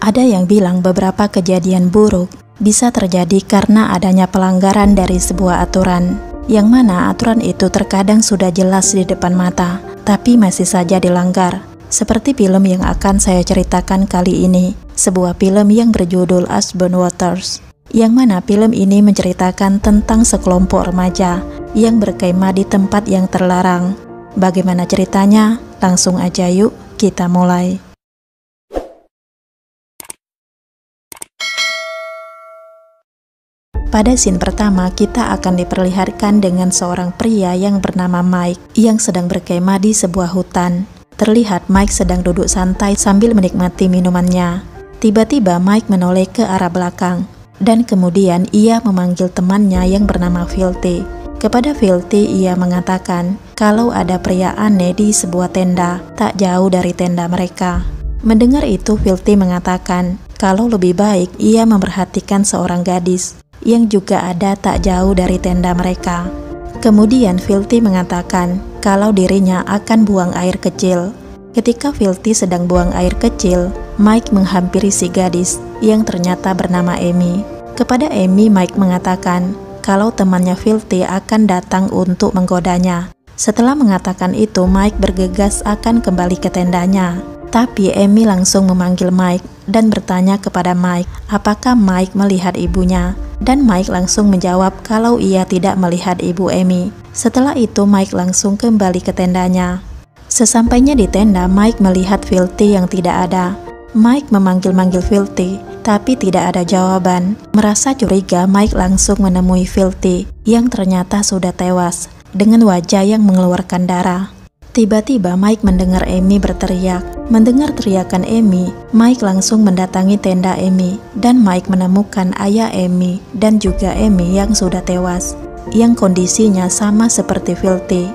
Ada yang bilang beberapa kejadian buruk bisa terjadi karena adanya pelanggaran dari sebuah aturan, yang mana aturan itu terkadang sudah jelas di depan mata, tapi masih saja dilanggar. Seperti film yang akan saya ceritakan kali ini, sebuah film yang berjudul Aspen Waters, yang mana film ini menceritakan tentang sekelompok remaja yang berkemah di tempat yang terlarang. Bagaimana ceritanya? Langsung aja yuk kita mulai. Pada scene pertama, kita akan diperlihatkan dengan seorang pria yang bernama Mike yang sedang berkemah di sebuah hutan. Terlihat Mike sedang duduk santai sambil menikmati minumannya. Tiba-tiba Mike menoleh ke arah belakang, dan kemudian ia memanggil temannya yang bernama Filthy. Kepada Filthy, ia mengatakan kalau ada pria aneh di sebuah tenda tak jauh dari tenda mereka. Mendengar itu, Filthy mengatakan kalau lebih baik ia memperhatikan seorang gadis yang juga ada tak jauh dari tenda mereka. Kemudian Filthy mengatakan kalau dirinya akan buang air kecil. Ketika Filthy sedang buang air kecil, Mike menghampiri si gadis yang ternyata bernama Amy. Kepada Amy, Mike mengatakan kalau temannya Filthy akan datang untuk menggodanya. Setelah mengatakan itu, Mike bergegas akan kembali ke tendanya. Tapi Amy langsung memanggil Mike dan bertanya kepada Mike apakah Mike melihat ibunya. Dan Mike langsung menjawab kalau ia tidak melihat ibu Amy. Setelah itu Mike langsung kembali ke tendanya. Sesampainya di tenda, Mike melihat Filthy yang tidak ada. Mike memanggil-manggil Filthy, tapi tidak ada jawaban. Merasa curiga, Mike langsung menemui Filthy yang ternyata sudah tewas dengan wajah yang mengeluarkan darah. Tiba-tiba Mike mendengar Amy berteriak. Mendengar teriakan Amy, Mike langsung mendatangi tenda Amy, dan Mike menemukan ayah Amy dan juga Amy yang sudah tewas, yang kondisinya sama seperti Filthy.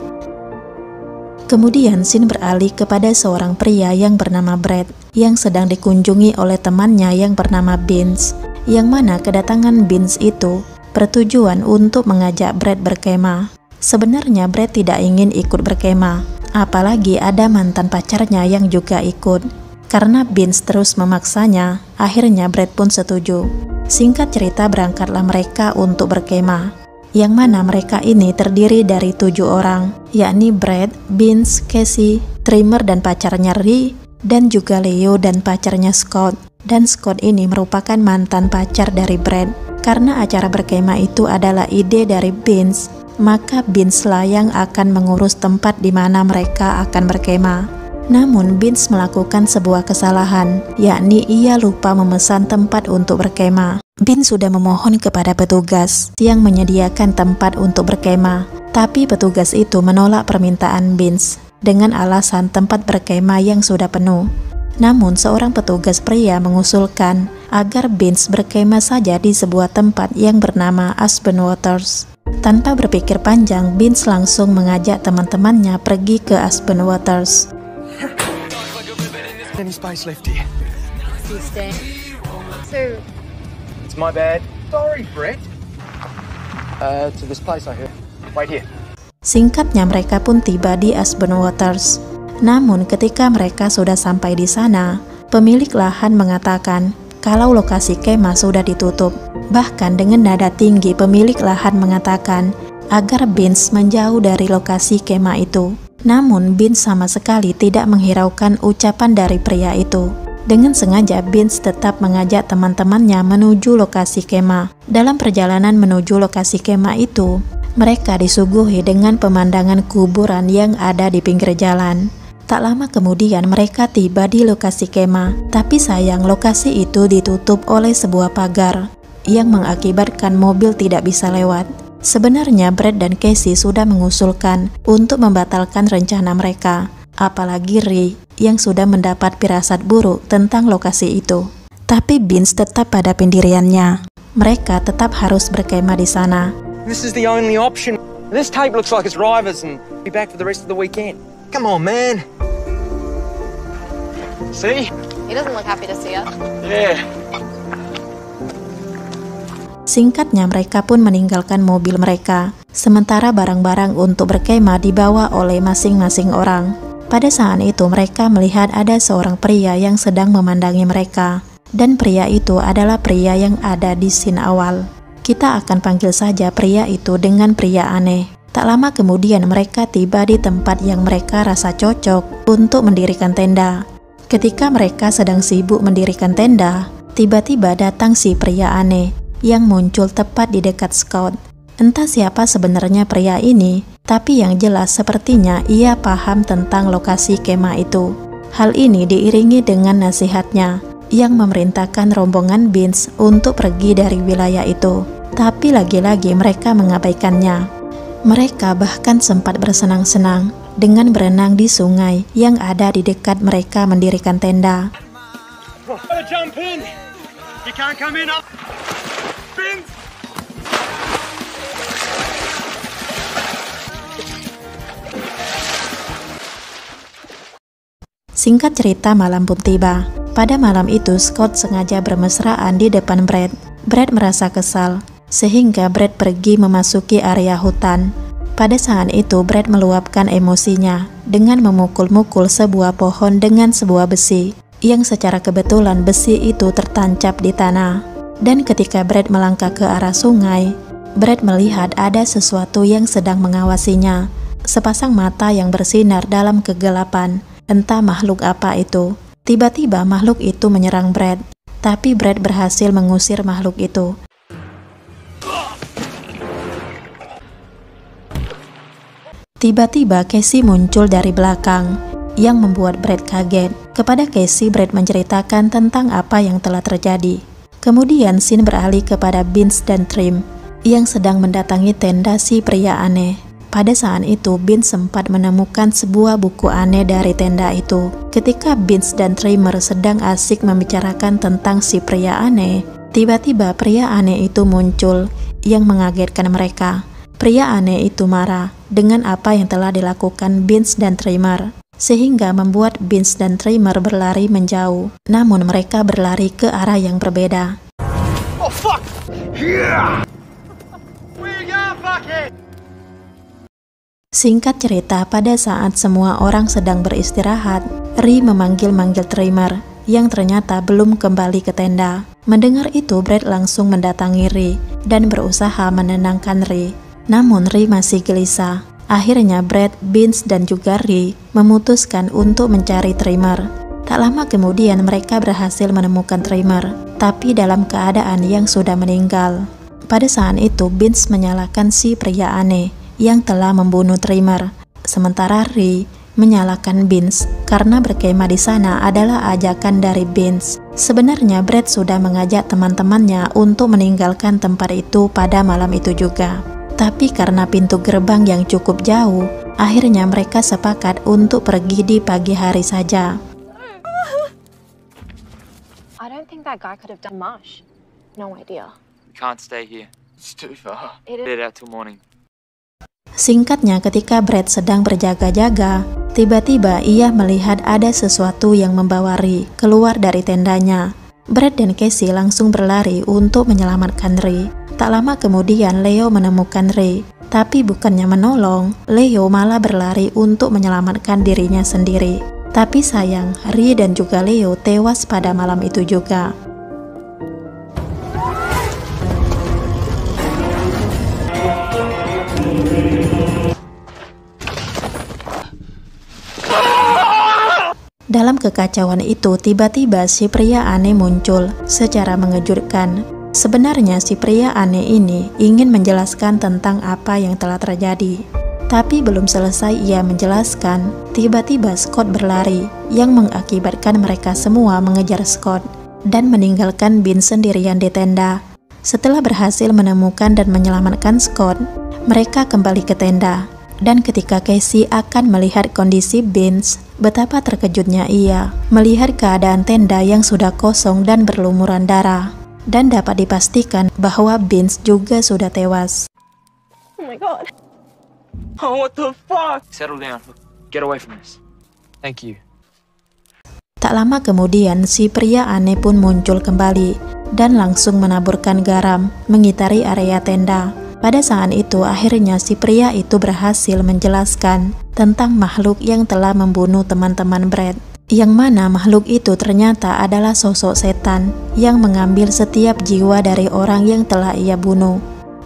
Kemudian scene beralih kepada seorang pria yang bernama Brad, yang sedang dikunjungi oleh temannya yang bernama Vince, yang mana kedatangan Vince itu bertujuan untuk mengajak Brad berkemah. Sebenarnya Brad tidak ingin ikut berkemah, apalagi ada mantan pacarnya yang juga ikut. Karena Vince terus memaksanya, akhirnya Brad pun setuju. Singkat cerita, berangkatlah mereka untuk berkemah, yang mana mereka ini terdiri dari 7 orang, yakni Brad, Vince, Casey, Trimmer dan pacarnya Ree, dan juga Leo dan pacarnya Scott. Dan Scott ini merupakan mantan pacar dari Brad. Karena acara berkemah itu adalah ide dari Vince, maka Vince lah yang akan mengurus tempat di mana mereka akan berkemah. Namun Vince melakukan sebuah kesalahan, yakni ia lupa memesan tempat untuk berkemah. Vince sudah memohon kepada petugas yang menyediakan tempat untuk berkemah, tapi petugas itu menolak permintaan Vince dengan alasan tempat berkemah yang sudah penuh. Namun seorang petugas pria mengusulkan agar Vince berkemah saja di sebuah tempat yang bernama Aspen Waters. Tanpa berpikir panjang, Vince langsung mengajak teman-temannya pergi ke Aspen Waters. Any space left here? So, It's my bad. Sorry, Brett. To this place I heard. Wait here. Singkatnya mereka pun tiba di Aspen Waters. Namun ketika mereka sudah sampai di sana, pemilik lahan mengatakan kalau lokasi kemah sudah ditutup. Bahkan dengan nada tinggi, pemilik lahan mengatakan agar Vince menjauh dari lokasi kemah itu. Namun Vince sama sekali tidak menghiraukan ucapan dari pria itu. Dengan sengaja Vince tetap mengajak teman-temannya menuju lokasi kemah. Dalam perjalanan menuju lokasi kemah itu, mereka disuguhi dengan pemandangan kuburan yang ada di pinggir jalan. Tak lama kemudian mereka tiba di lokasi kemah, tapi sayang lokasi itu ditutup oleh sebuah pagar yang mengakibatkan mobil tidak bisa lewat. Sebenarnya Brad dan Casey sudah mengusulkan untuk membatalkan rencana mereka, apalagi Ree yang sudah mendapat firasat buruk tentang lokasi itu. Tapi Vince tetap pada pendiriannya. Mereka tetap harus berkemah di sana. This is the only option. This tape looks like it's Rivers and be back for the rest of the weekend. Come on, man. See? he doesn't look happy to see us. Yeah. Singkatnya mereka pun meninggalkan mobil mereka, sementara barang-barang untuk berkemah dibawa oleh masing-masing orang. Pada saat itu mereka melihat ada seorang pria yang sedang memandangi mereka. Dan pria itu adalah pria yang ada di scene awal. Kita akan panggil saja pria itu dengan pria aneh. Tak lama kemudian mereka tiba di tempat yang mereka rasa cocok untuk mendirikan tenda. Ketika mereka sedang sibuk mendirikan tenda, tiba-tiba datang si pria aneh yang muncul tepat di dekat Scott. Entah siapa sebenarnya pria ini, tapi yang jelas sepertinya ia paham tentang lokasi kemah itu. Hal ini diiringi dengan nasihatnya yang memerintahkan rombongan Beans untuk pergi dari wilayah itu. Tapi lagi-lagi mereka mengabaikannya. Mereka bahkan sempat bersenang-senang dengan berenang di sungai yang ada di dekat mereka mendirikan tenda. Jump in. You can't come in up. Vince. Singkat cerita, malam pun tiba. Pada malam itu, Scott sengaja bermesraan di depan Brad. Brad merasa kesal, sehingga Brad pergi memasuki area hutan. Pada saat itu, Brad meluapkan emosinya dengan memukul-mukul sebuah pohon dengan sebuah besi, yang secara kebetulan besi itu tertancap di tanah. Dan ketika Brad melangkah ke arah sungai, Brad melihat ada sesuatu yang sedang mengawasinya. Sepasang mata yang bersinar dalam kegelapan, entah makhluk apa itu. Tiba-tiba makhluk itu menyerang Brad, tapi Brad berhasil mengusir makhluk itu. Tiba-tiba Casey muncul dari belakang, yang membuat Brad kaget. Kepada Casey, Brad menceritakan tentang apa yang telah terjadi. Kemudian scene beralih kepada Beans dan Trim, yang sedang mendatangi tenda si pria aneh. Pada saat itu, Beans sempat menemukan sebuah buku aneh dari tenda itu. Ketika Beans dan Trimmer sedang asik membicarakan tentang si pria aneh, tiba-tiba pria aneh itu muncul, yang mengagetkan mereka. Pria aneh itu marah dengan apa yang telah dilakukan Beans dan Trimmer, sehingga membuat Beans dan Trimmer berlari menjauh. Namun mereka berlari ke arah yang berbeda. Oh fuck! Yeah! Where you going, fuckhead? Singkat cerita, pada saat semua orang sedang beristirahat, Ri memanggil-manggil Trimmer yang ternyata belum kembali ke tenda. Mendengar itu, Brad langsung mendatangi Ri dan berusaha menenangkan Ri. Namun Ri masih gelisah. Akhirnya Brad, Beans, dan juga Ri memutuskan untuk mencari Trimmer. Tak lama kemudian mereka berhasil menemukan Trimmer, tapi dalam keadaan yang sudah meninggal. Pada saat itu Beans menyalahkan si pria aneh yang telah membunuh Trimmer, sementara Ri menyalahkan Beans karena berkemah di sana adalah ajakan dari Beans. Sebenarnya Brad sudah mengajak teman-temannya untuk meninggalkan tempat itu pada malam itu juga. Tapi karena pintu gerbang yang cukup jauh, akhirnya mereka sepakat untuk pergi di pagi hari saja. I don't think that guy could have done much. No idea. We can't stay here. It's too far. It Head out till morning. Singkatnya, ketika Brad sedang berjaga-jaga, tiba-tiba ia melihat ada sesuatu yang membawa Ri keluar dari tendanya. Brad dan Casey langsung berlari untuk menyelamatkan Ri. Tak lama kemudian Leo menemukan Ri, tapi bukannya menolong, Leo malah berlari untuk menyelamatkan dirinya sendiri. Tapi sayang, Ri dan juga Leo tewas pada malam itu juga. Dalam kekacauan itu, tiba-tiba si pria aneh muncul secara mengejutkan. Sebenarnya si pria aneh ini ingin menjelaskan tentang apa yang telah terjadi. Tapi belum selesai ia menjelaskan, tiba-tiba Scott berlari, yang mengakibatkan mereka semua mengejar Scott dan meninggalkan Beans sendirian di tenda. Setelah berhasil menemukan dan menyelamatkan Scott, mereka kembali ke tenda. Dan ketika Casey akan melihat kondisi Beans, betapa terkejutnya ia melihat keadaan tenda yang sudah kosong dan berlumuran darah. Dan dapat dipastikan bahwa Beans juga sudah tewas. Oh my god. Oh, what the fuck? Settle down. Get away from this. Thank you. Tak lama kemudian, si pria aneh pun muncul kembali dan langsung menaburkan garam mengitari area tenda. Pada saat itu, akhirnya si pria itu berhasil menjelaskan tentang makhluk yang telah membunuh teman-teman Brad. yang mana makhluk itu ternyata adalah sosok setan yang mengambil setiap jiwa dari orang yang telah ia bunuh.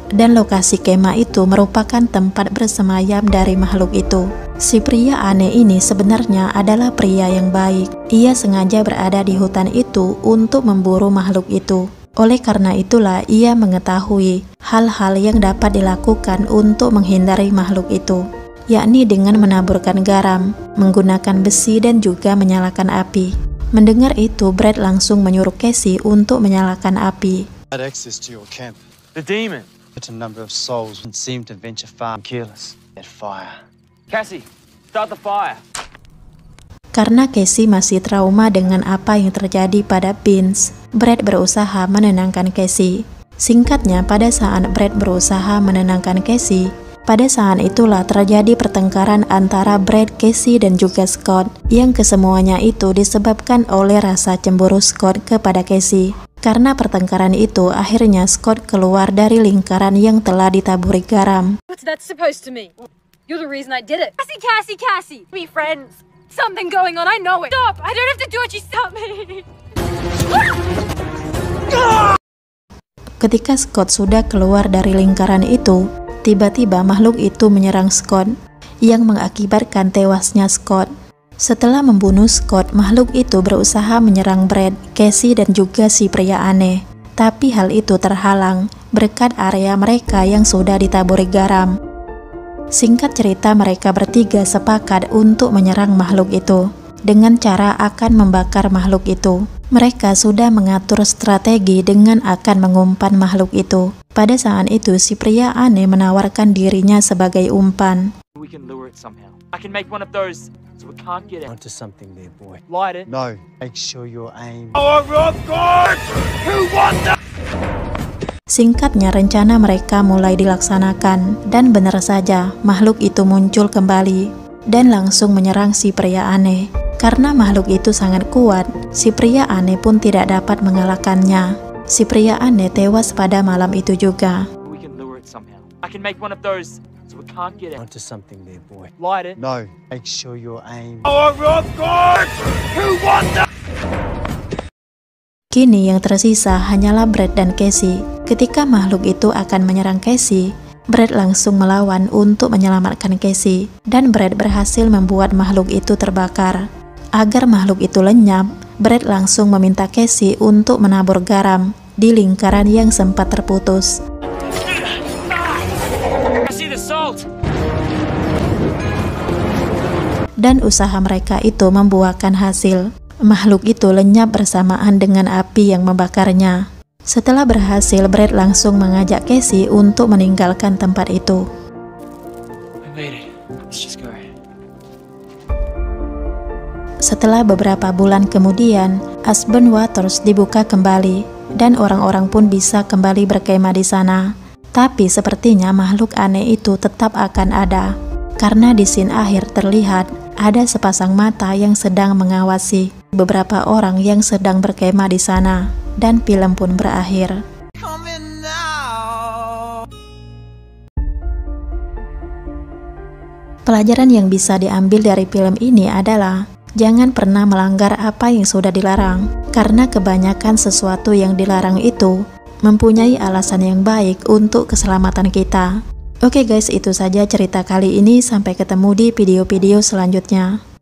Dan lokasi kemah itu merupakan tempat bersemayam dari makhluk itu. Si pria aneh ini sebenarnya adalah pria yang baik. Ia sengaja berada di hutan itu untuk memburu makhluk itu. Oleh karena itulah ia mengetahui hal-hal yang dapat dilakukan untuk menghindari makhluk itu, yakni dengan menaburkan garam, menggunakan besi dan juga menyalakan api. Mendengar itu, Brad langsung menyuruh Casey untuk menyalakan api. Had access to your camp. The demon. A number of souls and seemed to venture far and careless. At fire. Cassie, start the fire. Karena Casey masih trauma dengan apa yang terjadi pada Vince, Brad berusaha menenangkan Casey. Singkatnya, pada saat Brad berusaha menenangkan Casey, pada saat itulah terjadi pertengkaran antara Brad, Casey, dan juga Scott, yang kesemuanya itu disebabkan oleh rasa cemburu Scott kepada Casey. Karena pertengkaran itu, akhirnya Scott keluar dari lingkaran yang telah ditaburi garam. What's that supposed to mean? You're the reason I did it. Cassie! Be friends. Something going on, I know it. Stop! I don't have to do what you tell me. Ketika Scott sudah keluar dari lingkaran itu, tiba-tiba makhluk itu menyerang Scott, yang mengakibatkan tewasnya Scott. Setelah membunuh Scott, makhluk itu berusaha menyerang Brad, Casey, dan juga si pria aneh. Tapi hal itu terhalang berkat area mereka yang sudah ditaburi garam. Singkat cerita, mereka bertiga sepakat untuk menyerang makhluk itu dengan cara akan membakar makhluk itu. Mereka sudah mengatur strategi dengan akan mengumpan makhluk itu. Pada saat itu, si pria aneh menawarkan dirinya sebagai umpan. We can lure it somehow. I can make one of those so it can't get out. Onto something there, boy. Light it. No. Make sure your aim. Oh, of course! Who won that? Singkatnya, rencana mereka mulai dilaksanakan, dan benar saja, makhluk itu muncul kembali dan langsung menyerang si pria aneh. Karena makhluk itu sangat kuat, si pria aneh pun tidak dapat mengalahkannya. Si pria aneh tewas pada malam itu juga. We can lure it somehow. I can make one of those so it can't get out. Onto something there, boy. Light it. No. Make sure your aim. Oh, of course! Who won that? Kini yang tersisa hanyalah Brad dan Casey. Ketika makhluk itu akan menyerang Casey, Brad langsung melawan untuk menyelamatkan Casey, dan Brad berhasil membuat makhluk itu terbakar. Agar makhluk itu lenyap, Brad langsung meminta Casey untuk menabur garam di lingkaran yang sempat terputus. I see the salt. Dan usaha mereka itu membuahkan hasil. Makhluk itu lenyap bersamaan dengan api yang membakarnya. Setelah berhasil, Brad langsung mengajak Casey untuk meninggalkan tempat itu. I made it. Let's just go. Setelah beberapa bulan kemudian, Aspen Waters dibuka kembali, dan orang-orang pun bisa kembali berkemah di sana. Tapi sepertinya makhluk aneh itu tetap akan ada, karena di scene akhir terlihat ada sepasang mata yang sedang mengawasi beberapa orang yang sedang berkemah di sana, dan film pun berakhir. Pelajaran yang bisa diambil dari film ini adalah jangan pernah melanggar apa yang sudah dilarang, karena kebanyakan sesuatu yang dilarang itu mempunyai alasan yang baik untuk keselamatan kita. Oke guys, itu saja cerita kali ini. Sampai ketemu di video-video selanjutnya.